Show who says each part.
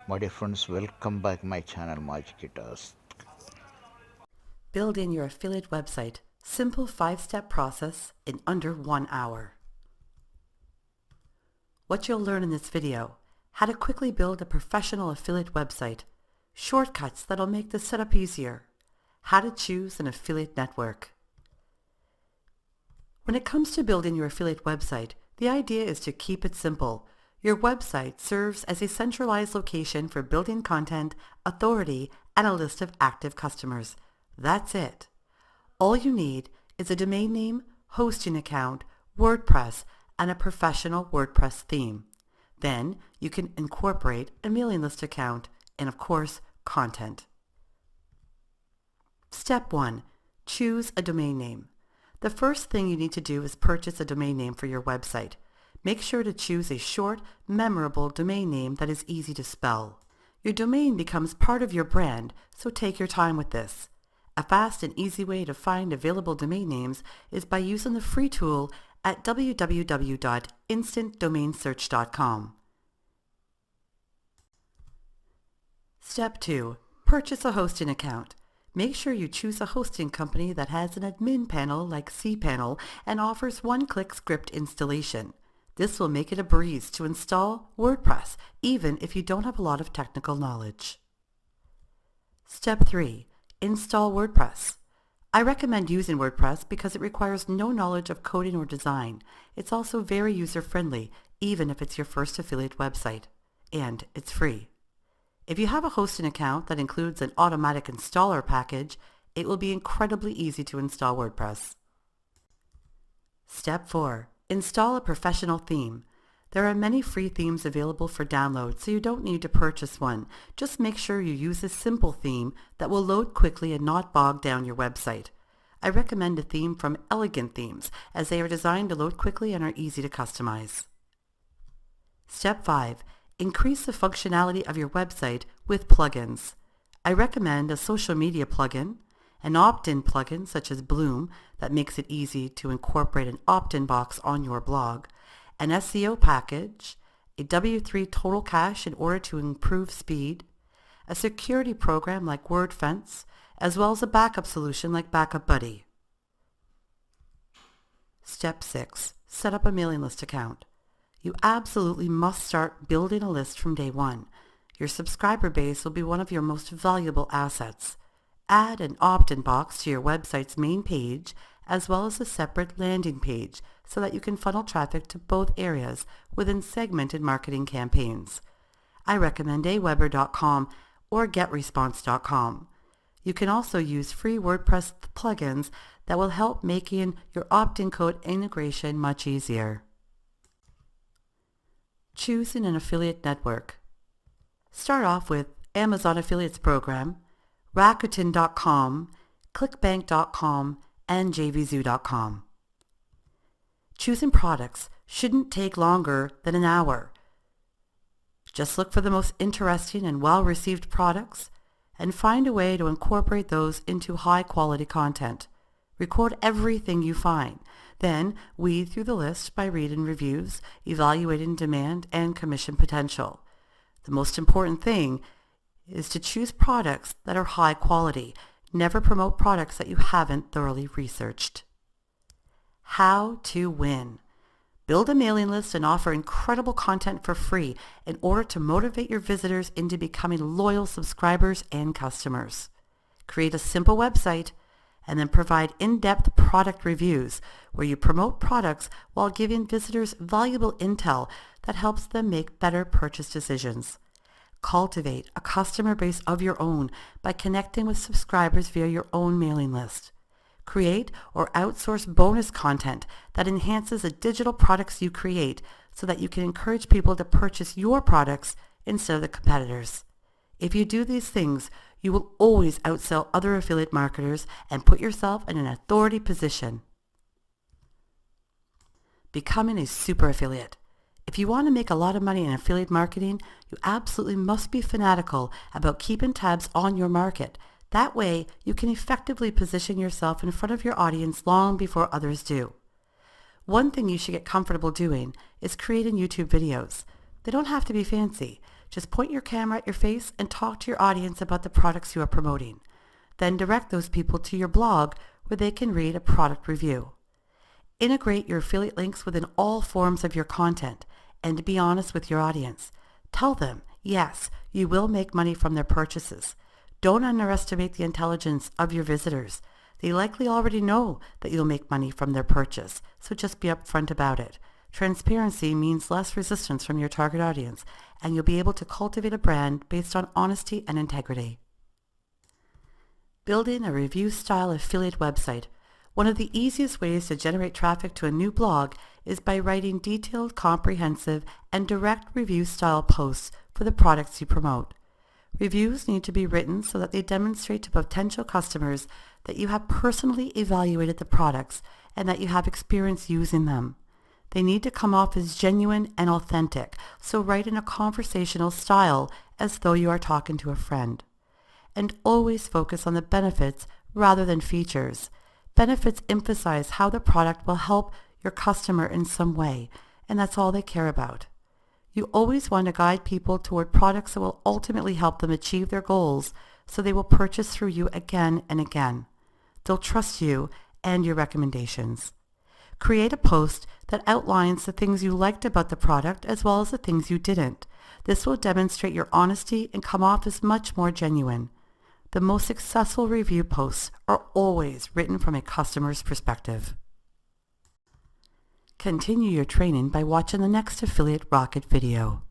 Speaker 1: My dear friends, welcome back my channel Magicators.
Speaker 2: Build in your affiliate website. Simple 5-step process in under 1 hour. What you'll learn in this video: how to quickly build a professional affiliate website, shortcuts that'll make the setup easier, how to choose an affiliate network. When it comes to building your affiliate website, the idea is to keep it simple. Your website serves as a centralized location for building content, authority, and a list of active customers. That's it. All you need is a domain name, hosting account, WordPress, and a professional WordPress theme. Then you can incorporate a mailing list account and, of course, content. Step 1. Choose a domain name. The first thing you need to do is purchase a domain name for your website. Make sure to choose a short, memorable domain name that is easy to spell. Your domain becomes part of your brand, so take your time with this. A fast and easy way to find available domain names is by using the free tool at www.instantdomainsearch.com. Step 2. Purchase a hosting account. Make sure you choose a hosting company that has an admin panel like cPanel and offers one-click script installation. This will make it a breeze to install WordPress, even if you don't have a lot of technical knowledge. Step 3. Install WordPress. I recommend using WordPress because it requires no knowledge of coding or design. It's also very user-friendly, even if it's your first affiliate website. And it's free. If you have a hosting account that includes an automatic installer package, it will be incredibly easy to install WordPress. Step 4. Install a professional theme. There are many free themes available for download, so you don't need to purchase one. Just make sure you use a simple theme that will load quickly and not bog down your website. I recommend a theme from Elegant Themes, as they are designed to load quickly and are easy to customize. Step 5. Increase the functionality of your website with plugins. I recommend a social media plugin, an opt-in plugin such as Bloom that makes it easy to incorporate an opt-in box on your blog, an SEO package, a W3 total cache in order to improve speed, a security program like WordFence, as well as a backup solution like Backup Buddy. Step 6. Set up a mailing list account. You absolutely must start building a list from day one. Your subscriber base will be one of your most valuable assets. Add an opt-in box to your website's main page, as well as a separate landing page, so that you can funnel traffic to both areas within segmented marketing campaigns. I recommend aweber.com or getresponse.com. You can also use free WordPress plugins that will help making your opt-in code integration much easier. Choosing an affiliate network. Start off with Amazon Affiliates Program, Rakuten.com, ClickBank.com, and JVZoo.com. Choosing products shouldn't take longer than an hour. Just look for the most interesting and well-received products and find a way to incorporate those into high-quality content. Record everything you find. Then weed through the list by reading reviews, evaluating demand and commission potential. The most important thing is to choose products that are high quality. Never promote products that you haven't thoroughly researched. How to win. Build a mailing list and offer incredible content for free in order to motivate your visitors into becoming loyal subscribers and customers. Create a simple website and then provide in-depth product reviews where you promote products while giving visitors valuable intel that helps them make better purchase decisions. Cultivate a customer base of your own by connecting with subscribers via your own mailing list. Create or outsource bonus content that enhances the digital products you create so that you can encourage people to purchase your products instead of the competitors. If you do these things, you will always outsell other affiliate marketers and put yourself in an authority position. Becoming a super affiliate. If you want to make a lot of money in affiliate marketing, you absolutely must be fanatical about keeping tabs on your market. That way, you can effectively position yourself in front of your audience long before others do. One thing you should get comfortable doing is creating YouTube videos. They don't have to be fancy. Just point your camera at your face and talk to your audience about the products you are promoting. Then direct those people to your blog where they can read a product review. Integrate your affiliate links within all forms of your content and be honest with your audience. Tell them, yes, you will make money from their purchases. Don't underestimate the intelligence of your visitors. They likely already know that you'll make money from their purchase, so just be upfront about it. Transparency means less resistance from your target audience, and you'll be able to cultivate a brand based on honesty and integrity. Building a review-style affiliate website. One of the easiest ways to generate traffic to a new blog is by writing detailed, comprehensive, and direct review-style posts for the products you promote. Reviews need to be written so that they demonstrate to potential customers that you have personally evaluated the products and that you have experience using them. They need to come off as genuine and authentic, so write in a conversational style as though you are talking to a friend. And always focus on the benefits rather than features. Benefits emphasize how the product will help your customer in some way, and that's all they care about. You always want to guide people toward products that will ultimately help them achieve their goals, so they will purchase through you again and again. They'll trust you and your recommendations. Create a post that outlines the things you liked about the product as well as the things you didn't. This will demonstrate your honesty and come off as much more genuine. The most successful review posts are always written from a customer's perspective. Continue your training by watching the next Affiliate Rocket video.